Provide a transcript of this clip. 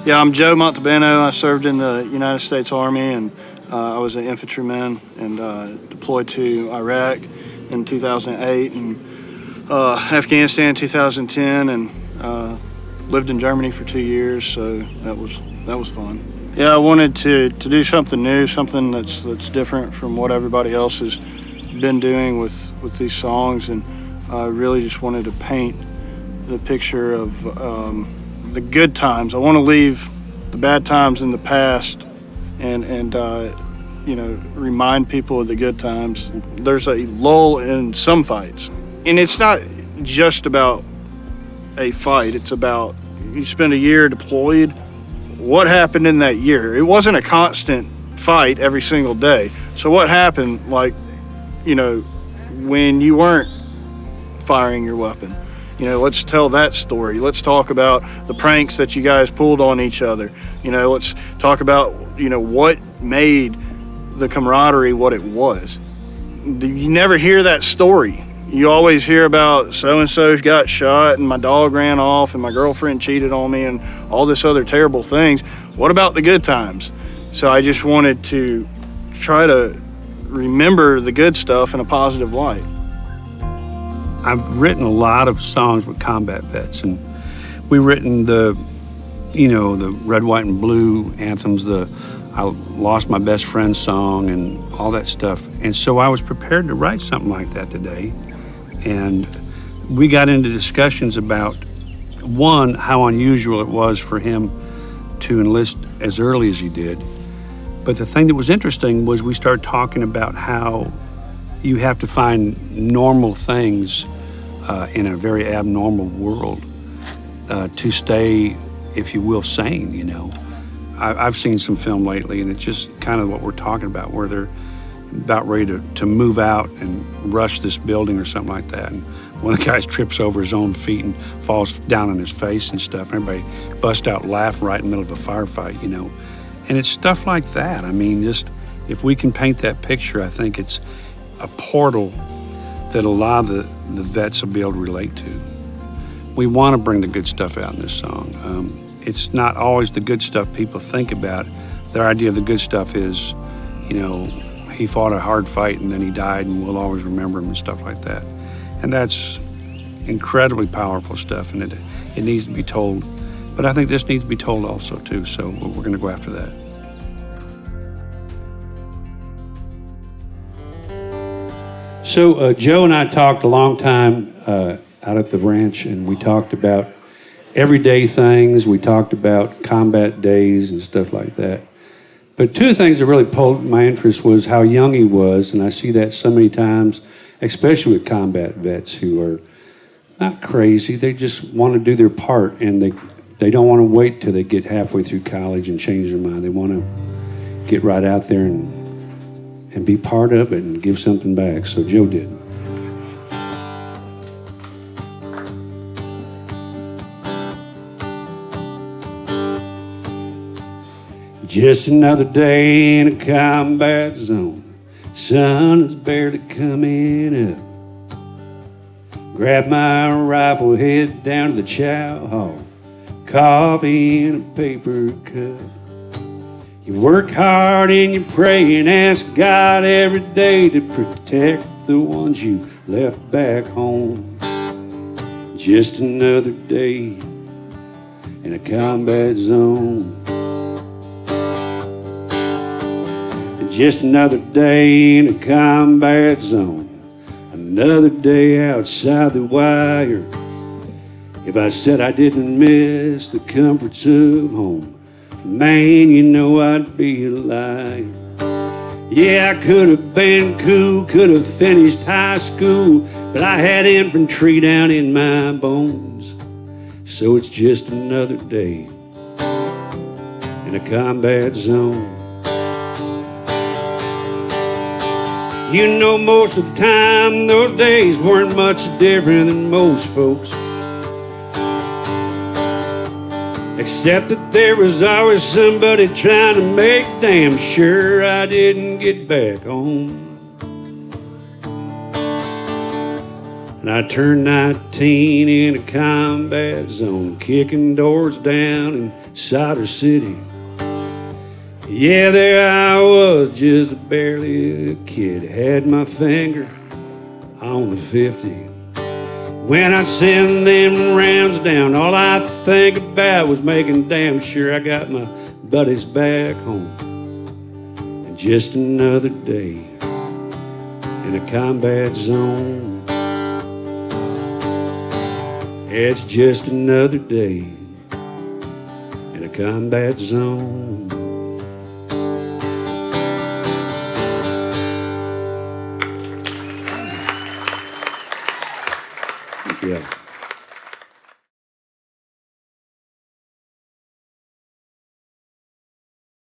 Yeah, I'm Joe Montalbano. I served in the United States Army, and I was an infantryman and deployed to Iraq in 2008 and Afghanistan in 2010, and lived in Germany for 2 years. So that was fun. Yeah, I wanted to do something new, something that's different from what everybody else has been doing with these songs, and I really just wanted to paint the picture of the good times. I want to leave the bad times in the past and remind people of the good times. There's a lull in some fights, and it's not just about a fight. It's about you spend a year deployed. What happened in that year? It wasn't a constant fight every single day. So what happened, when you weren't firing your weapon? Let's tell that story. Let's talk about the pranks that you guys pulled on each other. Let's talk about, what made the camaraderie what it was. You never hear that story. You always hear about so-and-so got shot and my dog ran off and my girlfriend cheated on me and all this other terrible things. What about the good times? So I just wanted to try to remember the good stuff in a positive light. I've written a lot of songs with combat vets, and we've written the red, white, and blue anthems, I lost my best friend song and all that stuff. And so I was prepared to write something like that today. And we got into discussions about, one, how unusual it was for him to enlist as early as he did. But the thing that was interesting was we started talking about how you have to find normal things in a very abnormal world to stay, if you will, sane, I've seen some film lately, and it's just kind of what we're talking about, where they're about ready to move out and rush this building or something like that. And one of the guys trips over his own feet and falls down on his face and stuff. Everybody busts out laughing right in the middle of a firefight, And it's stuff like that. I mean, just if we can paint that picture, I think it's a portal that a lot of the vets will be able to relate to. We want to bring the good stuff out in this song. It's not always the good stuff people think about. Their idea of the good stuff is, he fought a hard fight and then he died and we'll always remember him and stuff like that. And that's incredibly powerful stuff, and it needs to be told. But I think this needs to be told also too, so we're going to go after that. So Joe and I talked a long time out at the ranch, and we talked about everyday things. We talked about combat days and stuff like that. But two things that really pulled my interest was how young he was, and I see that so many times, especially with combat vets who are not crazy. They just want to do their part, and they don't want to wait till they get halfway through college and change their mind. They want to get right out there and be part of it and give something back. So Joe did. Just another day in a combat zone. Sun is barely coming up. Grab my rifle, head down to the chow hall. Coffee in a paper cup. You work hard and you pray and ask God every day to protect the ones you left back home. Just another day in a combat zone. Just another day in a combat zone. Another day outside the wire. If I said I didn't miss the comforts of home, man, I'd be a liar. Yeah, I could have been cool, could have finished high school, but I had infantry down in my bones. So it's just another day in a combat zone. Most of the time, those days weren't much different than most folks. Except that there was always somebody trying to make damn sure I didn't get back home. When I turned 19 in a combat zone, kicking doors down in Solder City. Yeah, there I was, just barely a kid, had my finger on the 50. When I send them rounds down, all I think about was making damn sure I got my buddies back home. And just another day in a combat zone. It's just another day in a combat zone. Yeah.